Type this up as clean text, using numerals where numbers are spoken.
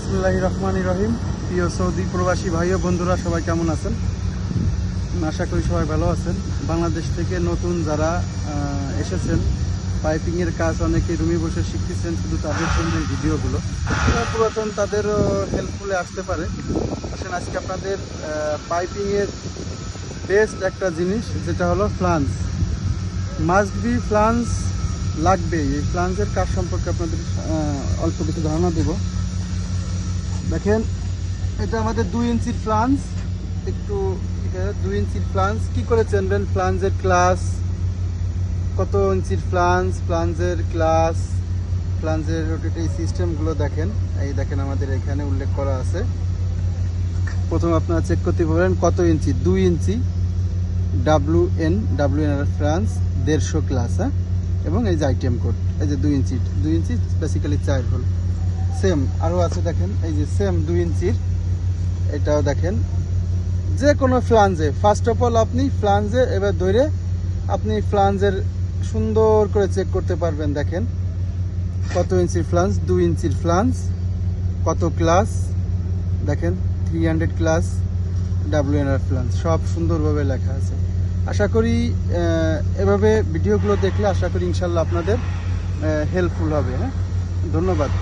বিসমিল্লাহির রহমানির রহিম। প্রিয় সৌদি প্রবাসী ভাই ও বন্ধুরা, সবাই কেমন আছেন? আশা করি সবাই ভালো আছেন। বাংলাদেশ থেকে নতুন যারা এসেছেন, পাইপিংয়ের কাজ অনেকে রুমে বসে শিখতেছেন, শুধু তাদের জন্য এই ভিডিওগুলো। যারা পুরাতন তাদেরও হেল্পফুলে আসতে পারে। আসেন আজকে আপনাদের পাইপিংয়ের বেস্ট একটা জিনিস, যেটা হলো ফ্লাঞ্জ। মাস্ট বি ফ্লাঞ্জ লাগবে। এই ফ্লাঞ্জের কাজ সম্পর্কে আপনাদের অল্প কিছু ধারণা দেব। দেখেন, এটা আমাদের 2 ইঞ্চির ফ্লাঞ্জ। একটু 2 ইঞ্চির ফ্লাঞ্জ কী করে চেনবেন? ফ্লাঞ্জের ক্লাস, কত ইঞ্চির ফ্লাঞ্জ, ফ্লাঞ্জের ক্লাস, ফ্লাঞ্জের রোটেটরি সিস্টেমগুলো দেখেন। এই দেখেন, আমাদের এখানে উল্লেখ করা আছে। প্রথম আপনারা চেক করতে পারবেন কত ইঞ্চি। 2 ইঞ্চি WN ফ্লাঞ্জ 150 ক্লাস, হ্যাঁ। এবং এই যে আইটেম কোড, এই যে 2 ইঞ্চি বেসিক্যালি 4 হোল। সেম আরও আছে, দেখেন এই যে সেম 2 ইঞ্চির, এটাও দেখেন। যে কোনো ফ্লাঞ্জে ফার্স্ট অফ অল আপনি ফ্লাঞ্জে এবার ধরে আপনি ফ্লাঞ্জের সুন্দর করে চেক করতে পারবেন। দেখেন কত ইঞ্চির ফ্লাঞ্জ, 2 ইঞ্চির ফ্লাঞ্জ, কত ক্লাস, দেখেন 300 ক্লাস WNR ফ্লাঞ্জ, সব সুন্দরভাবে লেখা আছে। আশা করি এভাবে ভিডিওগুলো দেখলে আশা করি ইনশাল্লাহ আপনাদের হেল্পফুল হবে। হ্যাঁ, ধন্যবাদ।